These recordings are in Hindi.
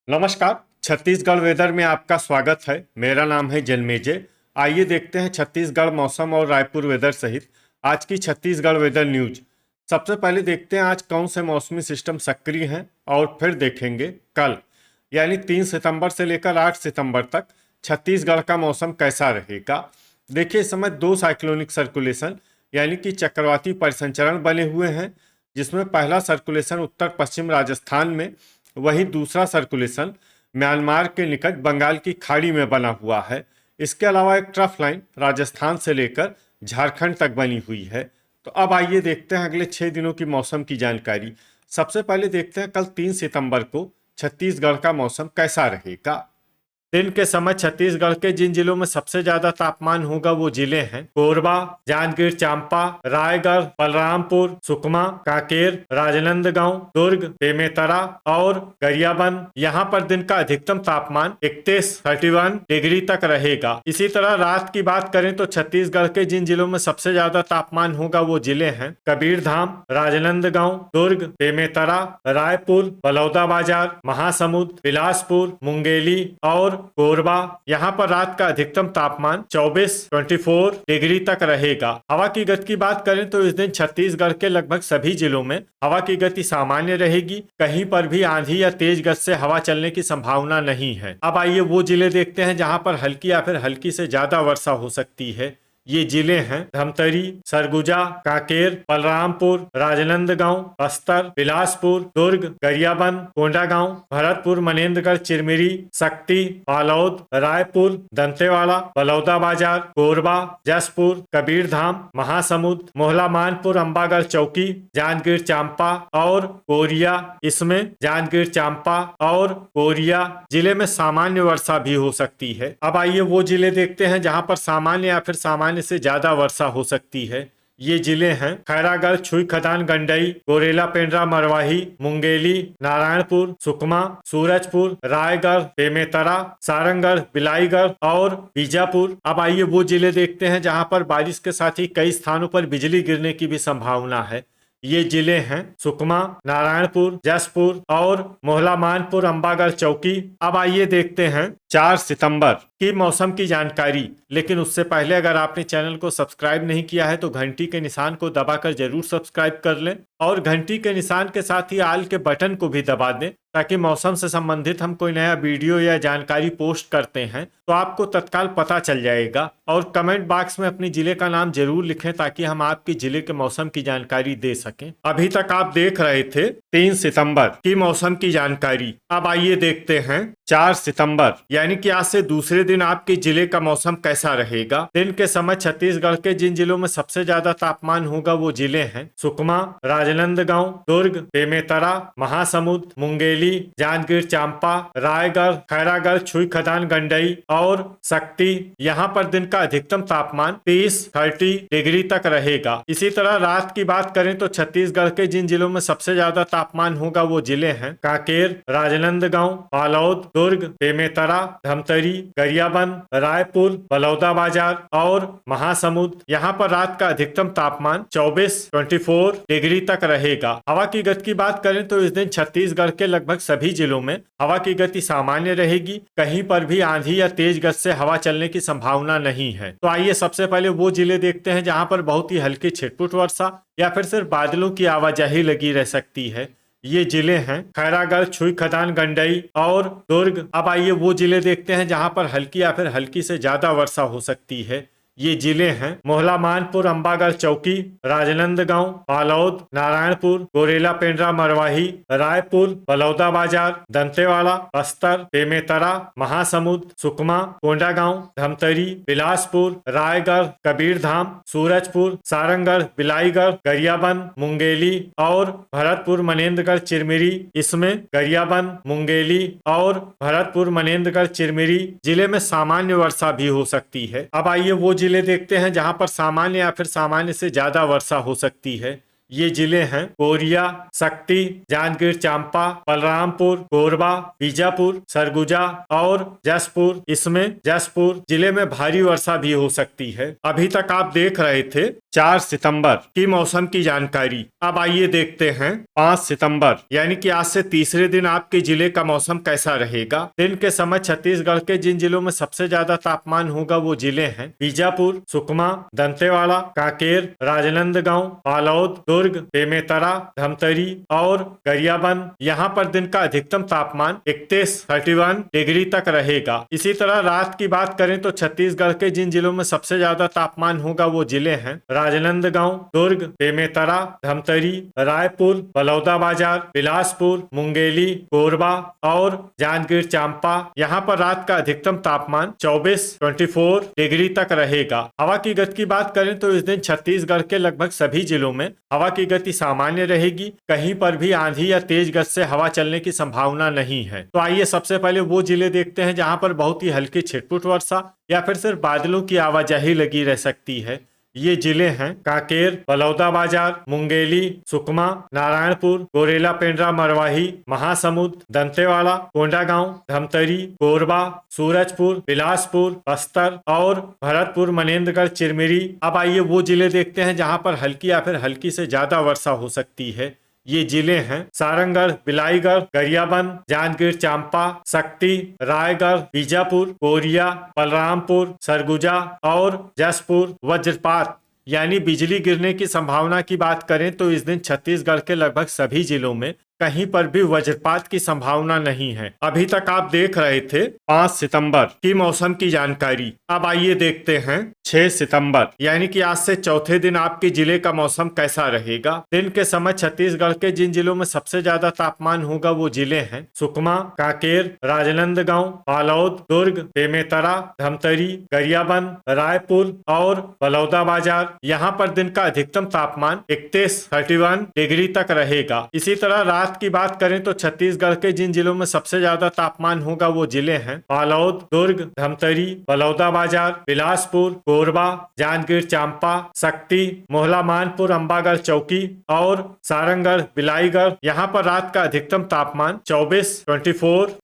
नमस्कार। छत्तीसगढ़ वेदर में आपका स्वागत है। मेरा नाम है जन्मेजय। आइए देखते हैं छत्तीसगढ़ मौसम और रायपुर वेदर सहित आज की छत्तीसगढ़ वेदर न्यूज। सबसे पहले देखते हैं आज कौन से मौसमी सिस्टम सक्रिय हैं और फिर देखेंगे कल यानी 3 सितंबर से लेकर 8 सितंबर तक छत्तीसगढ़ का मौसम कैसा रहेगा। देखिए, इस समय 2 साइक्लोनिक सर्कुलेशन यानी कि चक्रवाती परिसंचरण बने हुए हैं, जिसमें पहला सर्कुलेशन उत्तर पश्चिम राजस्थान में, वहीं दूसरा सर्कुलेशन म्यांमार के निकट बंगाल की खाड़ी में बना हुआ है। इसके अलावा एक ट्रफ लाइन राजस्थान से लेकर झारखंड तक बनी हुई है। तो अब आइए देखते हैं अगले 6 दिनों की मौसम की जानकारी। सबसे पहले देखते हैं कल 3 सितंबर को छत्तीसगढ़ का मौसम कैसा रहेगा। दिन के समय छत्तीसगढ़ के जिन जिलों में सबसे ज्यादा तापमान होगा वो जिले हैं कोरबा, जांजगीर चांपा, रायगढ़, बलरामपुर, सुकमा, कांकेर, राजनांदगांव, दुर्ग, बेमेतरा और गरियाबंद। यहाँ पर दिन का अधिकतम तापमान 31 डिग्री तक रहेगा। इसी तरह रात की बात करें तो छत्तीसगढ़ के जिन जिलों में सबसे ज्यादा तापमान होगा वो जिले हैं कबीरधाम, राजनांदगांव, दुर्ग, बेमेतरा, रायपुर, बलौदाबाजार, महासमुंद, बिलासपुर, मुंगेली और कोरबा। यहाँ पर रात का अधिकतम तापमान 24 डिग्री तक रहेगा। हवा की गति की बात करें तो इस दिन छत्तीसगढ़ के लगभग सभी जिलों में हवा की गति सामान्य रहेगी। कहीं पर भी आंधी या तेज गति से हवा चलने की संभावना नहीं है। अब आइए वो जिले देखते हैं जहाँ पर हल्की या फिर हल्की से ज्यादा वर्षा हो सकती है। ये जिले हैं धमतरी, सरगुजा, कांकेर, बलरामपुर, राजनांदगांव, बस्तर, बिलासपुर, दुर्ग, गरियाबंद, कोंडागांव, भरतपुर, मनेन्द्रगढ़, चिरमिरी, सक्ती, बालोद, रायपुर, दंतेवाड़ा, बलौदाबाजार, कोरबा, जसपुर, कबीरधाम, महासमुंद, मोहला मानपुर, अंबागढ़ चौकी, जांजगीर चांपा और कोरिया। इसमें जांजगीर चांपा और कोरिया जिले में सामान्य वर्षा भी हो सकती है। अब आइए वो जिले देखते हैं जहां पर सामान्य या फिर सामान्य से ज्यादा वर्षा हो सकती है। ये जिले हैं खैरागढ़, छुई खदान, गंडई, गोरेला, पेंड्रा, मरवाही, मुंगेली, नारायणपुर, सुकमा, सूरजपुर, रायगढ़, बेमेतरा, सारंगढ़, बिलाईगढ़ और बीजापुर। अब आइए वो जिले देखते हैं जहां पर बारिश के साथ ही कई स्थानों पर बिजली गिरने की भी संभावना है। ये जिले हैं सुकमा, नारायणपुर, जसपुर और मोहला मानपुर, अंबागढ़ चौकी। अब आइए देखते हैं 4 सितंबर की मौसम की जानकारी। लेकिन उससे पहले अगर आपने चैनल को सब्सक्राइब नहीं किया है तो घंटी के निशान को दबाकर जरूर सब्सक्राइब कर लें और घंटी के निशान के साथ ही आल के बटन को भी दबा दें, ताकि मौसम से संबंधित हम कोई नया वीडियो या जानकारी पोस्ट करते हैं तो आपको तत्काल पता चल जाएगा। और कमेंट बॉक्स में अपनी जिले का नाम जरूर लिखें ताकि हम आपके जिले के मौसम की जानकारी दे सकें। अभी तक आप देख रहे थे 3 सितंबर की मौसम की जानकारी। अब आइए देखते हैं 4 सितंबर यानी कि आज से दूसरे दिन आपके जिले का मौसम कैसा रहेगा। दिन के समय छत्तीसगढ़ के जिन जिलों में सबसे ज्यादा तापमान होगा वो जिले हैं सुकमा, राजनांदगांव, दुर्ग, बेमेतरा, महासमुंद, मुंगेली, जांजगीर चांपा, रायगढ़, खैरागढ़, छुई खदान, गंडई और सक्ती। यहाँ पर दिन का अधिकतम तापमान 30 डिग्री तक रहेगा। इसी तरह रात की बात करें तो छत्तीसगढ़ के जिन जिलों में सबसे ज्यादा तापमान होगा वो जिले हैं कांकेर, राजनांदगांव, बालोद, दुर्ग, बेमेतरा, धमतरी, गरियाबंद, रायपुर, बलौदाबाजार और महासमुंद। यहाँ पर रात का अधिकतम तापमान 24 डिग्री तक रहेगा। हवा की गति की बात करें तो इस दिन छत्तीसगढ़ के लगभग सभी जिलों में हवा की गति सामान्य रहेगी। कहीं पर भी आंधी या तेज गति से हवा चलने की संभावना नहीं है। तो आइए सबसे पहले वो जिले देखते हैं जहां पर बहुत ही हल्की छिटपुट वर्षा या फिर सिर्फ बादलों की आवाजाही लगी रह सकती है। ये जिले हैं खैरागढ़, छुई खदान, गंडई और दुर्ग। अब आइए वो जिले देखते हैं जहां पर हल्की या फिर हल्की से ज्यादा वर्षा हो सकती है। ये जिले हैं मोहला मानपुर, अंबागढ़ चौकी, राजनांदगांव, बालोद, नारायणपुर, गोरेला, पेंड्रा, मरवाही, रायपुर, बलौदाबाजार, दंतेवाड़ा, बस्तर, बेमेतरा, महासमुंद, सुकमा, कोंडागांव, धमतरी, बिलासपुर, रायगढ़, कबीरधाम, सूरजपुर, सारंगढ़, बिलाईगढ़, गरियाबंद, मुंगेली और भरतपुर, मनेन्द्रगढ़, चिरमिरी। इसमें गरियाबंद, मुंगेली और भरतपुर, मनेन्द्रगढ़, चिरमिरी जिले में सामान्य वर्षा भी हो सकती है। अब आइए वो जिले देखते हैं जहां पर सामान्य या फिर सामान्य से ज्यादा वर्षा हो सकती है। ये जिले हैं कोरिया, शक्ति, जांजगीर चांपा, बलरामपुर, कोरबा, बीजापुर, सरगुजा और जसपुर। इसमें जसपुर जिले में भारी वर्षा भी हो सकती है। अभी तक आप देख रहे थे 4 सितंबर की मौसम की जानकारी। अब आइए देखते हैं 5 सितंबर यानी कि आज से तीसरे दिन आपके जिले का मौसम कैसा रहेगा। दिन के समय छत्तीसगढ़ के जिन जिलों में सबसे ज्यादा तापमान होगा वो जिले हैं बीजापुर, सुकमा, दंतेवाड़ा, कांकेर, राजनांदगांव, बालोद, दुर्ग, बेमेतरा, धमतरी और गरियाबंद। यहाँ पर दिन का अधिकतम तापमान 31 डिग्री तक रहेगा। इसी तरह रात की बात करें तो छत्तीसगढ़ के जिन जिलों में सबसे ज्यादा तापमान होगा वो जिले हैं राजनांदगांव, दुर्ग, बेमेतरा, धमतरी, रायपुर, बलौदाबाजार, बिलासपुर, मुंगेली, कोरबा और जांजगीर चांपा। यहाँ पर रात का अधिकतम तापमान 24 डिग्री तक रहेगा। हवा की गति की बात करें तो इस दिन छत्तीसगढ़ के लगभग सभी जिलों में हवा की गति सामान्य रहेगी। कहीं पर भी आंधी या तेज गति से हवा चलने की संभावना नहीं है। तो आइए सबसे पहले वो जिले देखते हैं जहां पर बहुत ही हल्की छिटपुट वर्षा या फिर सिर्फ बादलों की आवाजाही लगी रह सकती है। ये जिले हैं कांकेर, बलौदाबाजार, मुंगेली, सुकमा, नारायणपुर, गोरेला पेंड्रा मरवाही, महासमुंद, दंतेवाड़ा, कोंडागांव, धमतरी, कोरबा, सूरजपुर, बिलासपुर, बस्तर और भरतपुर, मनेन्द्रगढ़, चिरमिरी। अब आइए वो जिले देखते हैं जहां पर हल्की या फिर हल्की से ज्यादा वर्षा हो सकती है। ये जिले हैं सारंगढ़, बिलाईगढ़, गरियाबंद, जांजगीर चांपा, शक्ति, रायगढ़, बीजापुर, कोरिया, बलरामपुर, सरगुजा और जसपुर। वज्रपात यानी बिजली गिरने की संभावना की बात करें तो इस दिन छत्तीसगढ़ के लगभग सभी जिलों में कहीं पर भी वज्रपात की संभावना नहीं है। अभी तक आप देख रहे थे 5 सितंबर की मौसम की जानकारी। अब आइए देखते हैं 6 सितंबर यानी कि आज से चौथे दिन आपके जिले का मौसम कैसा रहेगा। दिन के समय छत्तीसगढ़ के जिन जिलों में सबसे ज्यादा तापमान होगा वो जिले हैं सुकमा, कांकेर, राजनांदगांव, बालोद, दुर्ग, बेमेतरा, धमतरी, गरियाबंद, रायपुर और बलौदाबाजार। यहाँ पर दिन का अधिकतम तापमान 31 डिग्री तक रहेगा। इसी तरह रात की बात करें तो छत्तीसगढ़ के जिन जिलों में सबसे ज्यादा तापमान होगा वो जिले हैं बालोद, दुर्ग, धमतरी, बलौदाबाजार, बिलासपुर, कोरबा, जांजगीर चांपा, शक्ति, मोहला मानपुर, अंबागढ़ चौकी और सारंगढ़, बिलाईगढ़। यहाँ पर रात का अधिकतम तापमान 24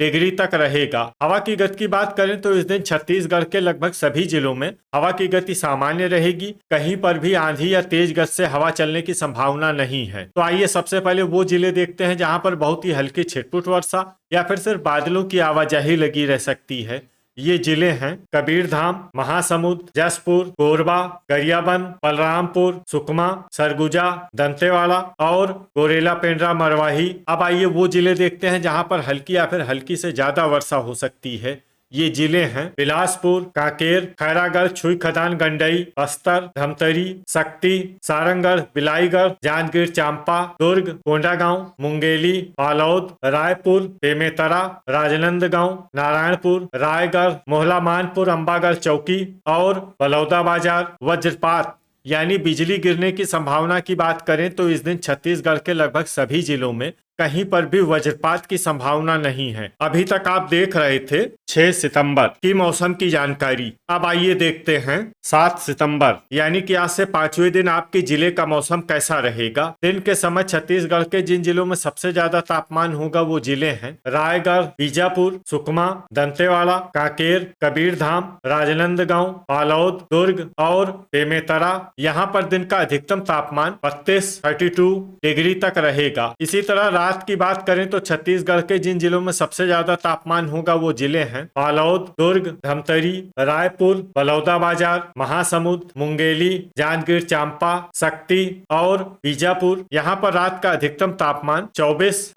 डिग्री तक रहेगा। हवा की गति की बात करें तो इस दिन छत्तीसगढ़ के लगभग सभी जिलों में हवा की गति सामान्य रहेगी। कहीं पर भी आंधी या तेज गति से हवा चलने की संभावना नहीं है। तो आइए सबसे पहले वो जिले देखते हैं जहां पर बहुत ही हल्की छिटपुट वर्षा या फिर सिर्फ बादलों की आवाजाही लगी रह सकती है। ये जिले हैं कबीरधाम, महासमुंद, जसपुर, कोरबा, गरियाबंद, बलरामपुर, सुकमा, सरगुजा, दंतेवाड़ा और गोरेला पेंड्रा मरवाही। अब आइए वो जिले देखते हैं जहां पर हल्की या फिर हल्की से ज्यादा वर्षा हो सकती है। ये जिले हैं बिलासपुर, कांकेर, खैरागढ़, छुई खदान, गंडई, बस्तर, धमतरी, शक्ति, सारंगढ़, बिलाईगढ़, जांजगीर चांपा, दुर्ग, कोंडागांव, मुंगेली, बालोद, रायपुर, बेमेतरा, राजनांदगांव, नारायणपुर, रायगढ़, मोहला मानपुर, अंबागढ़ चौकी और बलौदाबाजार। वज्रपात यानी बिजली गिरने की संभावना की बात करें तो इस दिन छत्तीसगढ़ के लगभग सभी जिलों में कहीं पर भी वज्रपात की संभावना नहीं है। अभी तक आप देख रहे थे 6 सितंबर की मौसम की जानकारी। अब आइए देखते हैं 7 सितंबर यानी कि आज से 5वें दिन आपके जिले का मौसम कैसा रहेगा। दिन के समय छत्तीसगढ़ के जिन जिलों में सबसे ज्यादा तापमान होगा वो जिले हैं रायगढ़, बीजापुर, सुकमा, दंतेवाड़ा, कांकेर, कबीरधाम, राजनांदगांव, बालोद, दुर्ग और बेमेतरा। यहाँ पर दिन का अधिकतम तापमान 32 डिग्री तक रहेगा। इसी तरह रात की बात करें तो छत्तीसगढ़ के जिन जिलों में सबसे ज्यादा तापमान होगा वो जिले हैं बालोद, दुर्ग, धमतरी, रायपुर, बलौदाबाजार, महासमुंद, मुंगेली, जांजगीर चांपा, शक्ति और बीजापुर। यहाँ पर रात का अधिकतम तापमान 24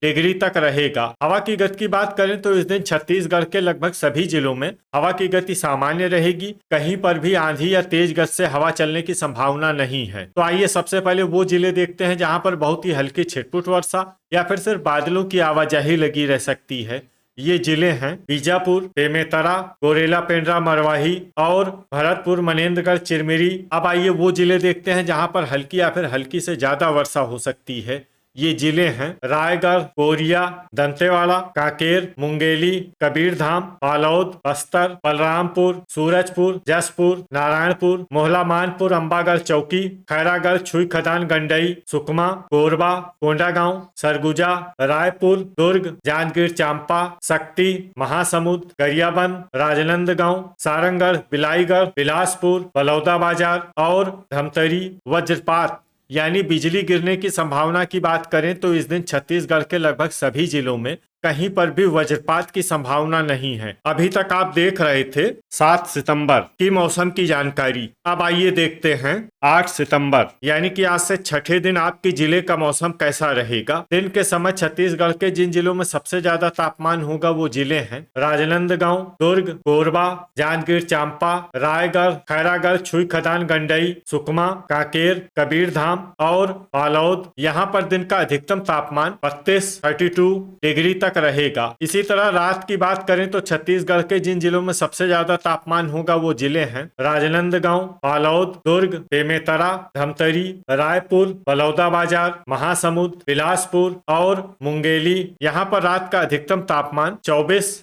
डिग्री तक रहेगा। हवा की गति की बात करें तो इस दिन छत्तीसगढ़ के लगभग सभी जिलों में हवा की गति सामान्य रहेगी। कहीं पर भी आंधी या तेज गति से हवा चलने की संभावना नहीं है। तो आइए सबसे पहले वो जिले देखते हैं जहां पर बहुत ही हल्की छिटपुट वर्षा या फिर सिर्फ बादलों की आवाजाही लगी रह सकती है। ये जिले हैं बीजापुर, बेमेतरा, गोरेला पेंड्रा मरवाही और भरतपुर, मनेन्द्रगढ़, चिरमिरी। अब आइए वो जिले देखते हैं जहां पर हल्की या फिर हल्की से ज्यादा वर्षा हो सकती है। ये जिले हैं रायगढ़, कोरिया, दंतेवाड़ा, कांकेर, मुंगेली, कबीरधाम, बालोद, बस्तर, बलरामपुर, सूरजपुर, जसपुर, नारायणपुर, मोहला मानपुर, अंबागढ़ चौकी, खैरागढ़, छुई खदान, गंडई, सुकमा, कोरबा, कोंडागांव, सरगुजा, रायपुर, दुर्ग, जांजगीर चांपा, शक्ति, महासमुंद, गरियाबंद, राजनांदगांव, सारंगढ़, बिलाईगढ़, बिलासपुर, बलौदा बाजार और धमतरी वज्रपात यानी बिजली गिरने की संभावना की बात करें तो इस दिन छत्तीसगढ़ के लगभग सभी जिलों में कहीं पर भी वज्रपात की संभावना नहीं है। अभी तक आप देख रहे थे 7 सितंबर की मौसम की जानकारी। अब आइए देखते हैं 8 सितंबर यानी कि आज से छठे दिन आपके जिले का मौसम कैसा रहेगा। दिन के समय छत्तीसगढ़ के जिन जिलों में सबसे ज्यादा तापमान होगा वो जिले हैं राजनांदगांव, दुर्ग, कोरबा, जांजगीर चांपा, रायगढ़, खैरागढ़, छुई खदान, गंडई, सुकमा, कांकेर, कबीरधाम और बालोद। यहाँ पर दिन का अधिकतम तापमान 32 डिग्री तक रहेगा। इसी तरह रात की बात करें तो छत्तीसगढ़ के जिन जिलों में सबसे ज्यादा तापमान होगा वो जिले हैं राजनांदगांव, बालोद, दुर्ग, बेमेतरा, धमतरी, रायपुर, बलौदाबाजार, महासमुंद, बिलासपुर और मुंगेली। यहाँ पर रात का अधिकतम तापमान 24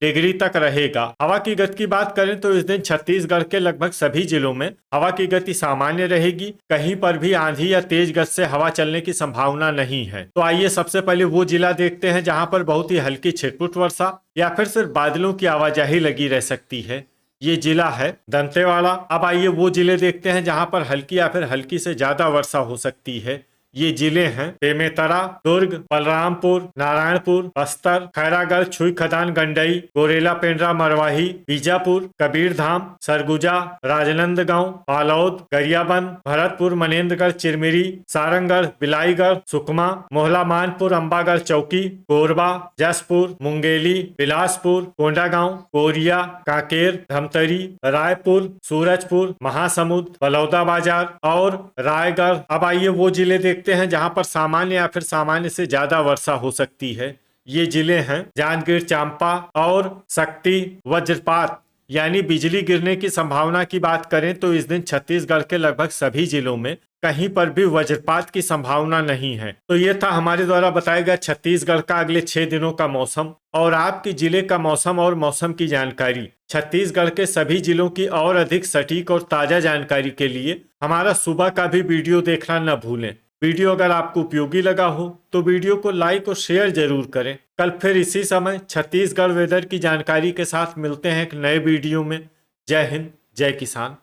डिग्री तक रहेगा। हवा की गति की बात करें तो इस दिन छत्तीसगढ़ के लगभग सभी जिलों में हवा की गति सामान्य रहेगी। कहीं पर भी आंधी या तेज गति से हवा चलने की संभावना नहीं है। तो आइए सबसे पहले वो जिला देखते हैं जहां पर बहुत ही हल्की छिटपुट वर्षा या फिर सिर्फ बादलों की आवाजाही लगी रह सकती है। ये जिला है दंतेवाड़ा। अब आइए वो जिले देखते हैं जहां पर हल्की या फिर हल्की से ज्यादा वर्षा हो सकती है। ये जिले हैं बेमेतरा, दुर्ग, बलरामपुर, नारायणपुर, बस्तर, खैरागढ़, छुई खदान, गंडई, गोरेला, पेंड्रा, मरवाही, बीजापुर, कबीरधाम, सरगुजा, राजनांदगांव, बालोद, गरियाबंद, भरतपुर, मनेन्द्रगढ़, चिरमिरी, सारंगढ़, बिलाईगढ़, सुकमा, मोहला मानपुर, अंबागढ़ चौकी, कोरबा, जसपुर, मुंगेली, बिलासपुर, कोंडागांव, कोरिया, कांकेर, धमतरी, रायपुर, सूरजपुर, महासमुंद, बलौदाबाजार और रायगढ़। अब आइए वो जिले देखते हैं जहां पर सामान्य या फिर सामान्य से ज्यादा वर्षा हो सकती है। ये जिले हैं जांजगीर चांपा और शक्ति। वज्रपात यानी बिजली गिरने की संभावना की बात करें तो इस दिन छत्तीसगढ़ के लगभग सभी जिलों में कहीं पर भी वज्रपात की संभावना नहीं है। तो ये था हमारे द्वारा बताया गया छत्तीसगढ़ का अगले 6 दिनों का मौसम और आपके जिले का मौसम और मौसम की जानकारी। छत्तीसगढ़ के सभी जिलों की और अधिक सटीक और ताजा जानकारी के लिए हमारा सुबह का भी वीडियो देखना न भूलें। वीडियो अगर आपको उपयोगी लगा हो तो वीडियो को लाइक और शेयर जरूर करें। कल फिर इसी समय छत्तीसगढ़ वेदर की जानकारी के साथ मिलते हैं एक नए वीडियो में। जय हिंद, जय किसान।